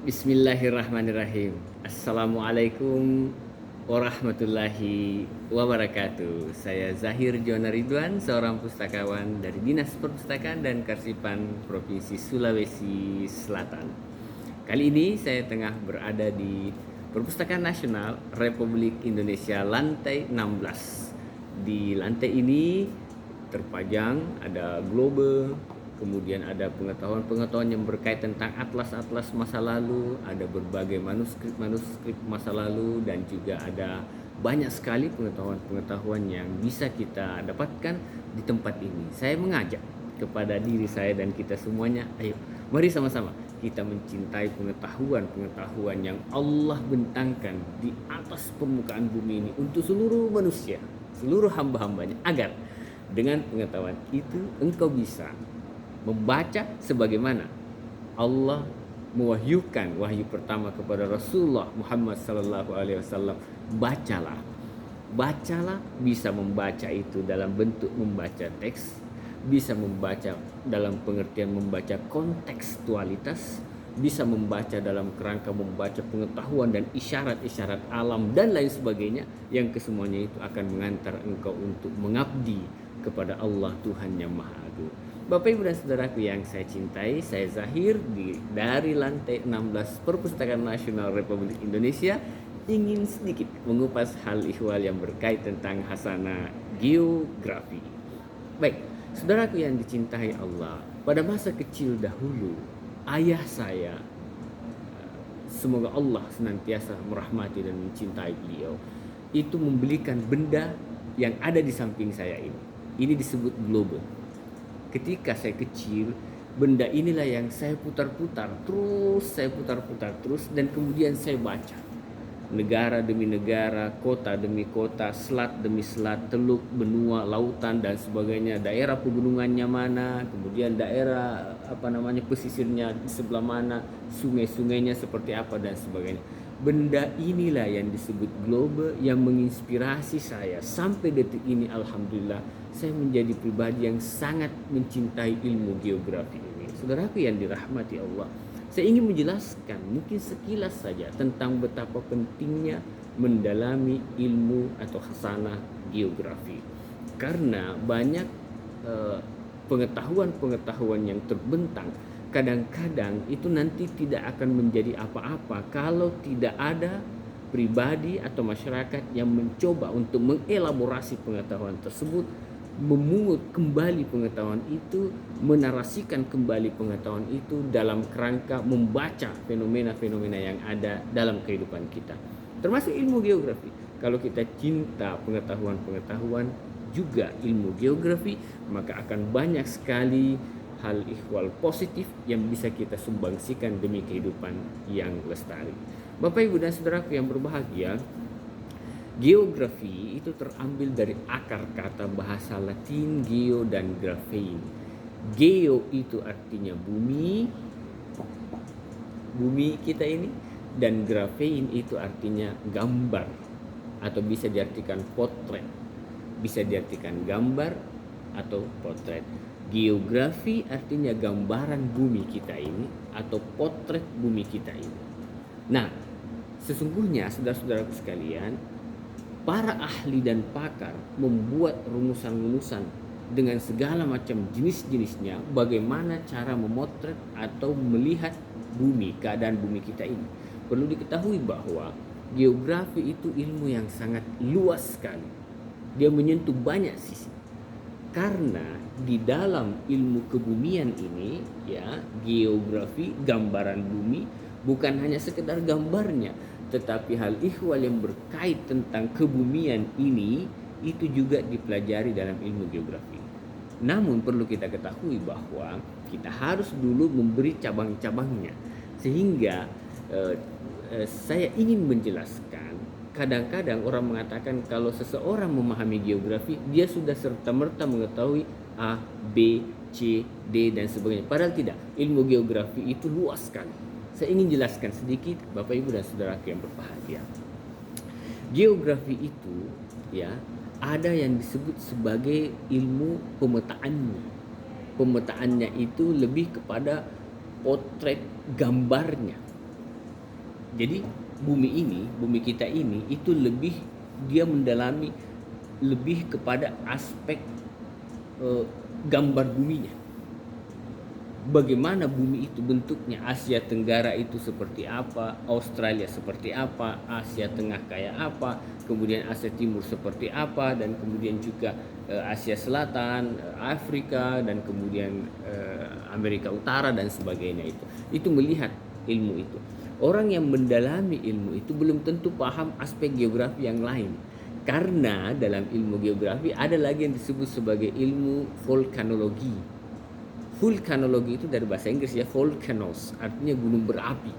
Bismillahirrahmanirrahim. Assalamualaikum warahmatullahi wabarakatuh. Saya Zahir Jona Ridwan, seorang pustakawan dari Dinas Perpustakaan dan Karsipan Provinsi Sulawesi Selatan. Kali ini saya tengah berada di Perpustakaan Nasional Republik Indonesia lantai 16. Di lantai ini terpajang ada globe, kemudian ada pengetahuan-pengetahuan yang berkaitan tentang atlas-atlas masa lalu, ada berbagai manuskrip masa lalu, dan juga ada banyak sekali pengetahuan-pengetahuan yang bisa kita dapatkan di tempat ini. Saya mengajak kepada diri saya dan kita semuanya, ayo mari sama-sama kita mencintai pengetahuan-pengetahuan yang Allah bentangkan di atas permukaan bumi ini untuk seluruh manusia, seluruh hamba-hambanya, agar dengan pengetahuan itu engkau bisa membaca sebagaimana Allah mewahyukan wahyu pertama kepada Rasulullah Muhammad sallallahu alaihi wasallam. Bacalah, bisa membaca itu dalam bentuk membaca teks, bisa membaca dalam pengertian membaca kontekstualitas, bisa membaca dalam kerangka membaca pengetahuan dan isyarat-isyarat alam dan lain sebagainya, yang kesemuanya itu akan mengantar engkau untuk mengabdi kepada Allah Tuhan yang Maha Agung. Bapak Ibu dan Saudaraku yang saya cintai, saya Zahir dari lantai 16 Perpustakaan Nasional Republik Indonesia ingin sedikit mengupas hal ihwal yang berkaitan tentang hasanah geografi. Baik, saudaraku yang dicintai Allah, pada masa kecil dahulu ayah saya, semoga Allah senantiasa merahmati dan mencintai beliau, itu membelikan benda yang ada di samping saya ini. Ini disebut globe. Ketika saya kecil, benda inilah yang saya putar-putar terus, dan kemudian saya baca. Negara demi negara, kota demi kota, selat demi selat, teluk, benua, lautan dan sebagainya, daerah pegunungannya mana, kemudian daerah pesisirnya di sebelah mana, sungai-sungainya seperti apa dan sebagainya. Benda inilah yang disebut globe yang menginspirasi saya sampai detik ini. Alhamdulillah, saya menjadi pribadi yang sangat mencintai ilmu geografi ini. Saudaraku yang dirahmati Allah, saya ingin menjelaskan mungkin sekilas saja tentang betapa pentingnya mendalami ilmu atau khasanah geografi. Karena banyak pengetahuan-pengetahuan yang terbentang kadang-kadang itu nanti tidak akan menjadi apa-apa kalau tidak ada pribadi atau masyarakat yang mencoba untuk mengelaborasi pengetahuan tersebut, memungut kembali pengetahuan itu, menarasikan kembali pengetahuan itu dalam kerangka membaca fenomena-fenomena yang ada dalam kehidupan kita, termasuk ilmu geografi. Kalau kita cinta pengetahuan-pengetahuan juga ilmu geografi, maka akan banyak sekali hal ihwal positif yang bisa kita sumbangsikan demi kehidupan yang lestari. Bapak Ibu dan Saudaraku yang berbahagia, geografi itu terambil dari akar kata bahasa Latin geo dan graphein. Geo itu artinya bumi kita ini, dan graphein itu artinya gambar, atau bisa diartikan potret, bisa diartikan gambar atau potret. Geografi artinya gambaran bumi kita ini atau potret bumi kita ini. Nah, sesungguhnya saudara-saudaraku sekalian, para ahli dan pakar membuat rumusan-rumusan dengan segala macam jenis-jenisnya bagaimana cara memotret atau melihat bumi, keadaan bumi kita ini. Perlu diketahui bahwa geografi itu ilmu yang sangat luas sekali. Dia menyentuh banyak sisi. Karena di dalam ilmu kebumian ini, ya, geografi, gambaran bumi, bukan hanya sekedar gambarnya, tetapi hal ihwal yang berkait tentang kebumian ini itu juga dipelajari dalam ilmu geografi. Namun perlu kita ketahui bahwa kita harus dulu memberi cabang-cabangnya, sehingga saya ingin menjelaskan. Kadang-kadang orang mengatakan kalau seseorang memahami geografi, dia sudah serta-merta mengetahui A, B, C, D dan sebagainya. Padahal tidak, ilmu geografi itu luas sekali. Saya ingin jelaskan sedikit Bapak Ibu dan Saudara yang berbahagia. Geografi itu, ya, ada yang disebut sebagai ilmu pemetaannya. Pemetaannya itu lebih kepada potret gambarnya. Jadi bumi kita ini itu lebih, dia mendalami lebih kepada aspek gambar buminya. Bagaimana bumi itu bentuknya, Asia Tenggara itu seperti apa, Australia seperti apa, Asia Tengah kayak apa, kemudian Asia Timur seperti apa, dan kemudian juga Asia Selatan, Afrika, dan kemudian Amerika Utara dan sebagainya. Itu melihat ilmu itu. Orang yang mendalami ilmu itu belum tentu paham aspek geografi yang lain. Karena dalam ilmu geografi ada lagi yang disebut sebagai ilmu vulkanologi. Vulkanologi itu dari bahasa Inggris ya, volcanoes, artinya gunung berapi.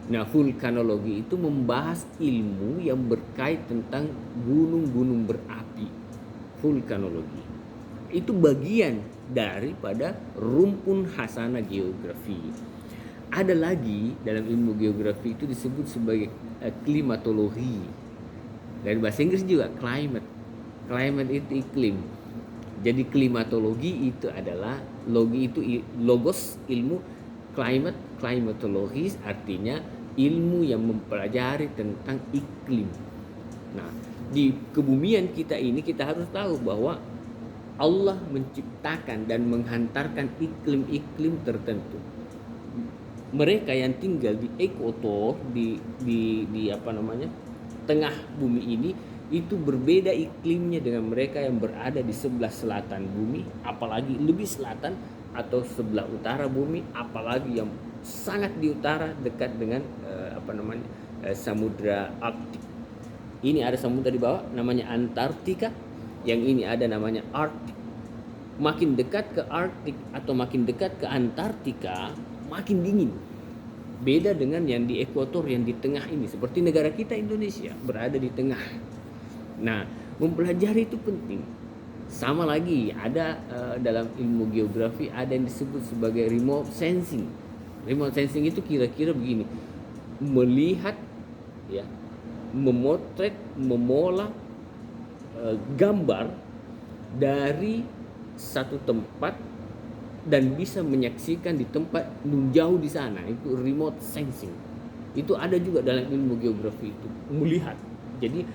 Nah, vulkanologi itu membahas ilmu yang berkait tentang gunung-gunung berapi. Vulkanologi itu bagian daripada rumpun khasana geografi. Ada lagi dalam ilmu geografi itu disebut sebagai klimatologi. Dari bahasa Inggris juga climate. Climate itu iklim. Jadi klimatologi itu adalah logos ilmu, climate, klimatologis artinya ilmu yang mempelajari tentang iklim. Nah, di kebumian kita ini kita harus tahu bahwa Allah menciptakan dan menghantarkan iklim-iklim tertentu. Mereka yang tinggal di ekuator, di apa namanya, tengah bumi ini, itu berbeda iklimnya dengan mereka yang berada di sebelah selatan bumi, apalagi lebih selatan, atau sebelah utara bumi, apalagi yang sangat di utara dekat dengan samudra Arktik. Ini ada samudra di bawah namanya Antartika, yang ini ada namanya Arktik. Makin dekat ke Arktik atau makin dekat ke Antartika, makin dingin. Beda dengan yang di ekuator, yang di tengah ini, seperti negara kita Indonesia berada di tengah. Nah, mempelajari itu penting. Sama lagi ada dalam ilmu geografi ada yang disebut sebagai remote sensing. Remote sensing itu kira-kira begini: melihat, ya, memotret, memola gambar dari satu tempat dan bisa menyaksikan di tempat jauh di sana. Itu remote sensing. Itu ada juga dalam ilmu geografi itu, melihat. Jadi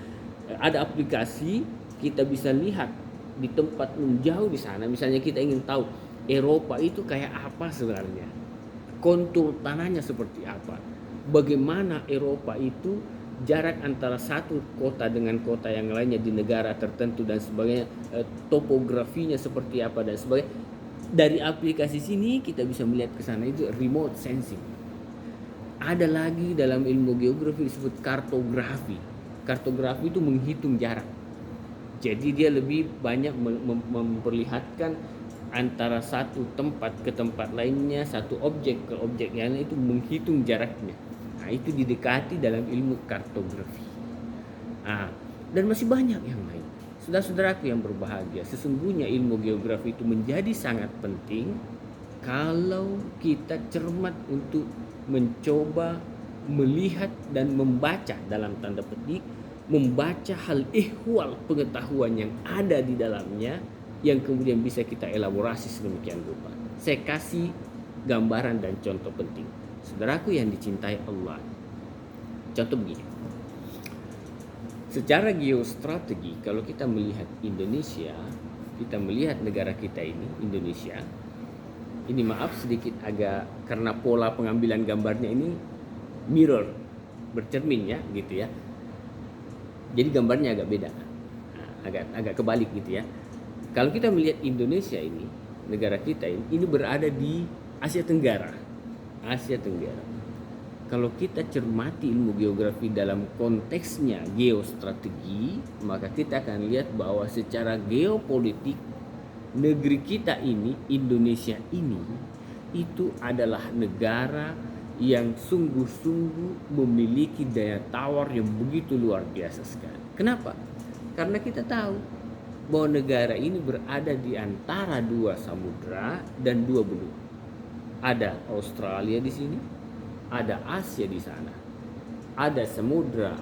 ada aplikasi kita bisa lihat di tempat jauh di sana. Misalnya kita ingin tahu Eropa itu kayak apa sebenarnya, kontur tanahnya seperti apa, bagaimana Eropa itu jarak antara satu kota dengan kota yang lainnya di negara tertentu dan sebagainya, topografinya seperti apa dan sebagainya. Dari aplikasi sini kita bisa melihat ke sana. Itu remote sensing. Ada lagi dalam ilmu geografi disebut kartografi. Kartografi itu menghitung jarak. Jadi dia lebih banyak memperlihatkan antara satu tempat ke tempat lainnya, satu objek ke objek yang lain, itu menghitung jaraknya. Nah, itu didekati dalam ilmu kartografi. Dan masih banyak yang lain. Saudara-saudaraku yang berbahagia, sesungguhnya ilmu geografi itu menjadi sangat penting kalau kita cermat untuk mencoba melihat dan membaca, dalam tanda petik, membaca hal ihwal pengetahuan yang ada di dalamnya, yang kemudian bisa kita elaborasi sedemikian rupa. Saya kasih gambaran dan contoh penting. Saudaraku yang dicintai Allah, contoh begini. Secara geostrategi, kalau kita melihat Indonesia, kita melihat negara kita ini, Indonesia, ini maaf sedikit agak, karena pola pengambilan gambarnya ini mirror, bercermin ya, gitu ya. Jadi gambarnya agak beda, agak kebalik gitu ya. Kalau kita melihat Indonesia ini, negara kita ini berada di Asia Tenggara. Asia Tenggara. Kalau kita cermati ilmu geografi dalam konteksnya geostrategi, maka kita akan lihat bahwa secara geopolitik negeri kita ini, Indonesia ini, itu adalah negara yang sungguh-sungguh memiliki daya tawar yang begitu luar biasa sekali. Kenapa? Karena kita tahu bahwa negara ini berada di antara dua samudra dan dua benua. Ada Australia di sini, ada Asia di sana. Ada samudra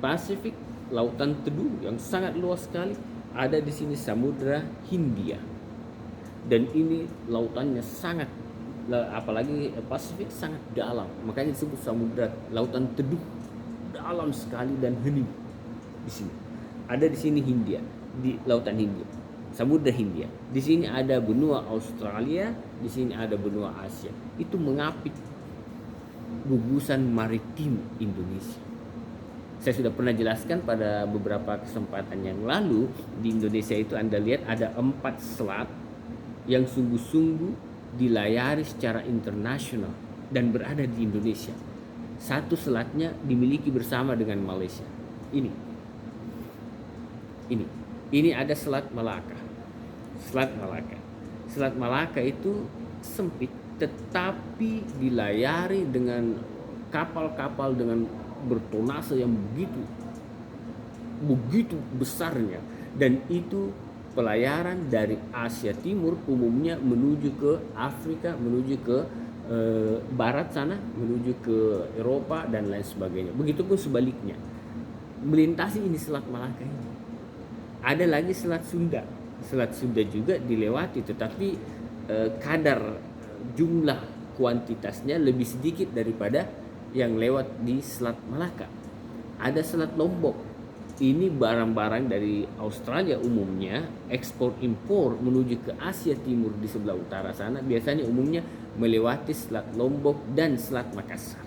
Pasifik, lautan teduh yang sangat luas sekali. Ada di sini samudra Hindia. Dan ini lautannya sangat apalagi Pasifik sangat dalam, makanya disebut samudra lautan teduh, dalam sekali dan hening. Di sini ada, di sini Hindia, di lautan Hindia, samudra Hindia. Di sini ada benua Australia, di sini ada benua Asia. Itu mengapit gugusan maritim Indonesia. Saya sudah pernah jelaskan pada beberapa kesempatan yang lalu, di Indonesia itu Anda lihat ada 4 selat yang sungguh-sungguh dilayari secara internasional dan berada di Indonesia. Satu selatnya dimiliki bersama dengan Malaysia. Ini ada Selat Malaka. Selat Malaka itu sempit, tetapi dilayari dengan kapal-kapal dengan bertonase yang begitu besarnya, dan itu pelayaran dari Asia Timur umumnya menuju ke Afrika, menuju ke barat sana, menuju ke Eropa dan lain sebagainya. Begitupun sebaliknya, melintasi ini Selat Malaka ini. Ada lagi Selat Sunda. Selat Sunda juga dilewati, tetapi kadar jumlah kuantitasnya lebih sedikit daripada yang lewat di Selat Malaka. Ada Selat Lombok. Ini barang-barang dari Australia umumnya ekspor impor menuju ke Asia Timur di sebelah utara sana, biasanya umumnya melewati Selat Lombok dan Selat Makassar.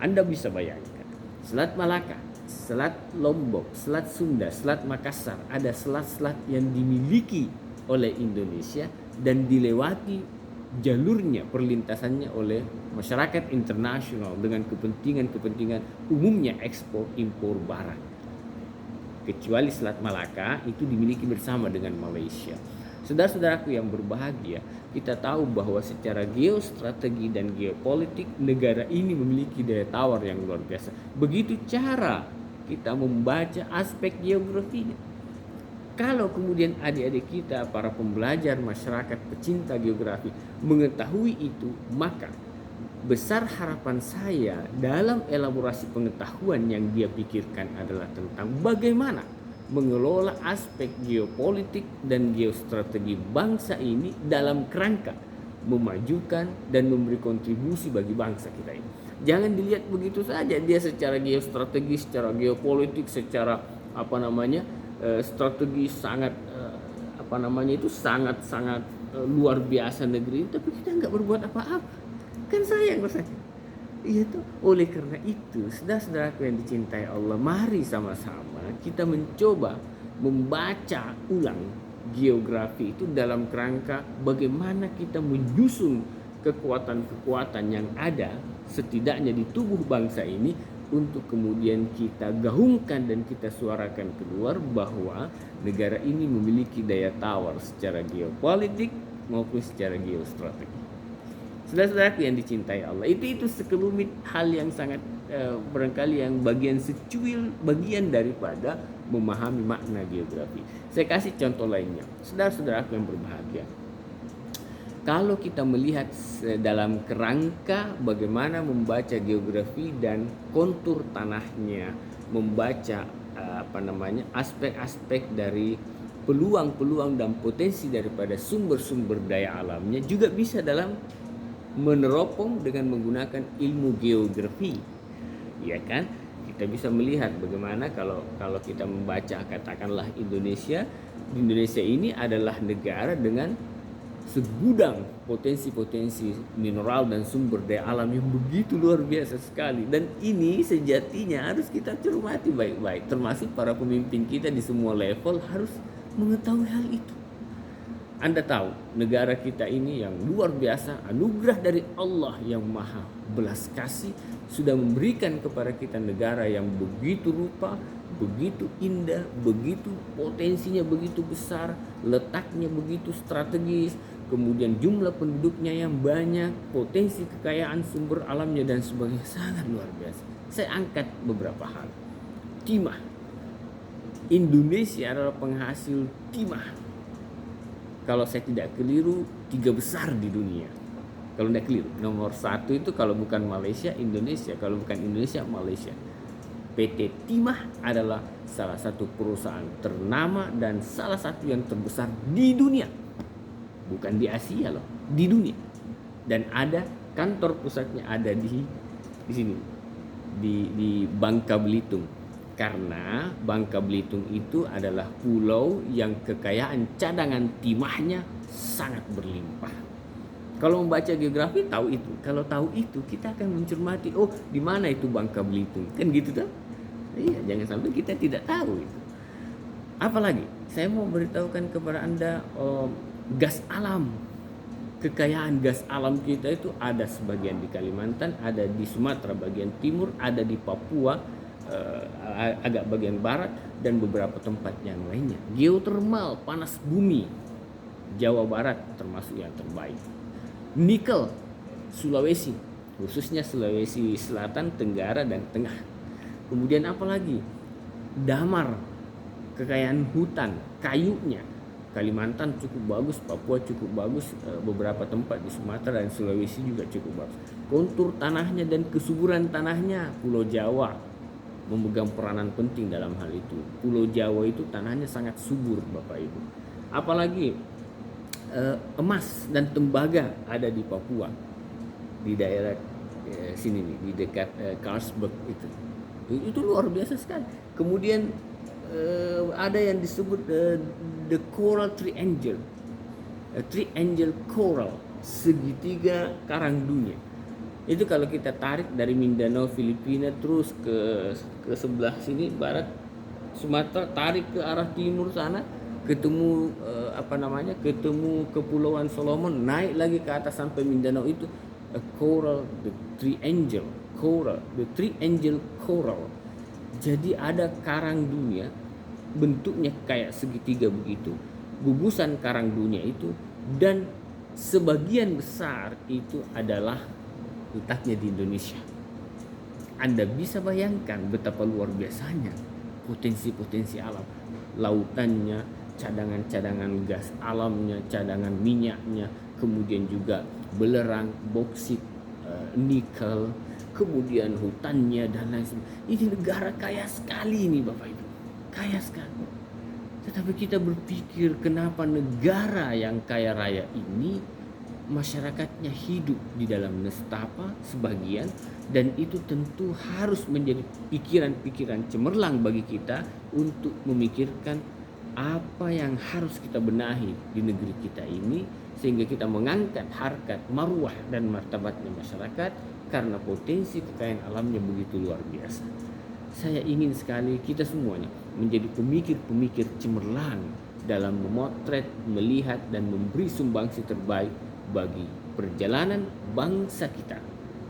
Anda bisa bayangkan, Selat Malaka, Selat Lombok, Selat Sunda, Selat Makassar, ada selat-selat yang dimiliki oleh Indonesia dan dilewati jalurnya, perlintasannya oleh masyarakat internasional dengan kepentingan umumnya ekspor impor barang. Kecuali Selat Malaka itu dimiliki bersama dengan Malaysia. Saudara-saudaraku yang berbahagia, kita tahu bahwa secara geostrategi dan geopolitik negara ini memiliki daya tawar yang luar biasa. Begitu cara kita membaca aspek geografinya. Kalau kemudian adik-adik kita, para pembelajar, masyarakat, pecinta geografi mengetahui itu, maka besar harapan saya dalam elaborasi pengetahuan yang dia pikirkan adalah tentang bagaimana mengelola aspek geopolitik dan geostrategi bangsa ini dalam kerangka memajukan dan memberi kontribusi bagi bangsa kita ini. Jangan dilihat begitu saja dia secara geostrategi, secara geopolitik, secara strategi sangat sangat luar biasa negeri, tapi kita nggak berbuat apa-apa. Kan sayang rasanya. Itu oleh karena itu, saudara-saudaraku yang dicintai Allah, mari sama-sama kita mencoba membaca ulang geografi itu dalam kerangka bagaimana kita menyusun kekuatan-kekuatan yang ada setidaknya di tubuh bangsa ini, untuk kemudian kita gaungkan dan kita suarakan keluar bahwa negara ini memiliki daya tawar secara geopolitik maupun secara geostrategi. Saudara-saudaraku yang dicintai Allah, itu sekelumit hal yang sangat barangkali yang bagian daripada memahami makna geografi. Saya kasih contoh lainnya, saudara-saudaraku yang berbahagia. Kalau kita melihat dalam kerangka bagaimana membaca geografi dan kontur tanahnya, membaca aspek-aspek dari peluang-peluang dan potensi daripada sumber-sumber daya alamnya, juga bisa dalam meneropong dengan menggunakan ilmu geografi, ya kan? Kita bisa melihat bagaimana kalau kita membaca katakanlah Indonesia ini adalah negara dengan segudang potensi-potensi mineral dan sumber daya alam yang begitu luar biasa sekali, dan ini sejatinya harus kita cermati baik-baik, termasuk para pemimpin kita di semua level harus mengetahui hal itu. Anda tahu negara kita ini yang luar biasa, anugerah dari Allah yang maha belas kasih sudah memberikan kepada kita negara yang begitu rupa, begitu indah, begitu potensinya begitu besar, letaknya begitu strategis, kemudian jumlah penduduknya yang banyak, potensi kekayaan sumber alamnya dan sebagainya sangat luar biasa. Saya angkat beberapa hal. Timah. Indonesia adalah penghasil timah. Kalau saya tidak keliru 3 besar di dunia. Kalau tidak keliru, nomor 1 itu kalau bukan Malaysia, Indonesia. Kalau bukan Indonesia, Malaysia. PT Timah adalah salah satu perusahaan ternama dan salah satu yang terbesar di dunia. Bukan di Asia loh, di dunia. dan ada kantor pusatnya ada di sini di Bangka Belitung, karena Bangka Belitung itu adalah pulau yang kekayaan cadangan timahnya sangat berlimpah. Kalau membaca geografi tahu itu, kalau tahu itu kita akan mencermati, oh di mana itu Bangka Belitung, kan gitu tuh. Iya, jangan sampai kita tidak tahu itu. Apalagi saya mau beritahukan kepada Anda, gas alam. Kekayaan gas alam kita itu ada sebagian di Kalimantan, ada di Sumatera bagian timur, ada di Papua agak bagian barat, dan beberapa tempat yang lainnya. Geotermal, panas bumi, Jawa Barat termasuk yang terbaik. Nikel, Sulawesi, khususnya Sulawesi Selatan, Tenggara, dan Tengah. Kemudian apalagi? Damar, kekayaan hutan, kayunya. Kalimantan cukup bagus, Papua cukup bagus, beberapa tempat di Sumatera dan Sulawesi juga cukup bagus. Kontur tanahnya dan kesuburan tanahnya, Pulau Jawa memegang peranan penting dalam hal itu. Pulau Jawa itu tanahnya sangat subur, Bapak Ibu. Apalagi emas dan tembaga ada di Papua, di daerah sini nih, di dekat Carlsberg itu luar biasa sekali. Kemudian ada yang disebut the coral triangle, triangle coral, segitiga karang dunia. Itu kalau kita tarik dari Mindanao Filipina terus ke sebelah sini barat Sumatera, tarik ke arah timur sana, ketemu ketemu Kepulauan Solomon, naik lagi ke atas sampai Mindanao, itu a coral, the triangle coral, the triangle coral. Jadi ada karang dunia, bentuknya kayak segitiga begitu, gugusan karang dunia itu, dan sebagian besar itu adalah letaknya di Indonesia. Anda bisa bayangkan betapa luar biasanya potensi-potensi alam, lautannya, cadangan-cadangan gas alamnya, cadangan minyaknya, kemudian juga belerang, boksit, nikel, kemudian hutannya dan lain sebagainya. Ini negara kaya sekali ini, Bapak Ibu, kaya sekali. Tetapi kita berpikir, kenapa negara yang kaya raya ini masyarakatnya hidup di dalam nestapa sebagian, dan itu tentu harus menjadi pikiran-pikiran cemerlang bagi kita untuk memikirkan apa yang harus kita benahi di negeri kita ini, sehingga kita mengangkat harkat, marwah, dan martabatnya masyarakat, karena potensi kekayaan alamnya begitu luar biasa. Saya ingin sekali kita semuanya menjadi pemikir-pemikir cemerlang dalam memotret, melihat, dan memberi sumbangsi terbaik bagi perjalanan bangsa kita,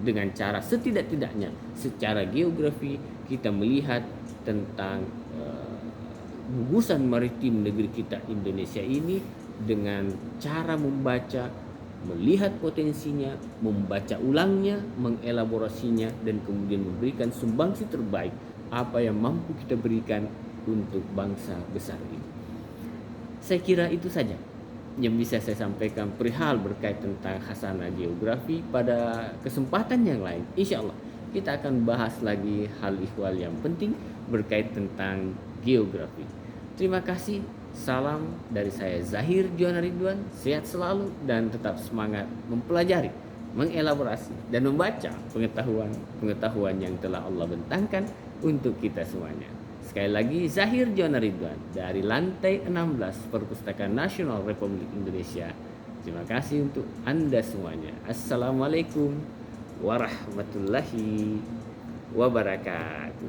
dengan cara setidak-tidaknya secara geografi kita melihat tentang gugusan maritim negeri kita Indonesia ini, dengan cara membaca, melihat potensinya, membaca ulangnya, mengelaborasinya, dan kemudian memberikan sumbangsi terbaik apa yang mampu kita berikan untuk bangsa besar ini. Saya kira itu saja yang bisa saya sampaikan perihal berkait tentang khasanah geografi. Pada kesempatan yang lain, insya Allah kita akan bahas lagi hal ihwal yang penting berkait tentang geografi. Terima kasih. Salam dari saya, Zahir Juwana Ridwan. Sehat selalu dan tetap semangat mempelajari, mengelaborasi, dan membaca pengetahuan yang telah Allah bentangkan untuk kita semuanya. Sekali lagi, Zahir Juwana Ridwan dari lantai 16 Perpustakaan Nasional Republik Indonesia. Terima kasih untuk Anda semuanya. Assalamualaikum warahmatullahi wabarakatuh.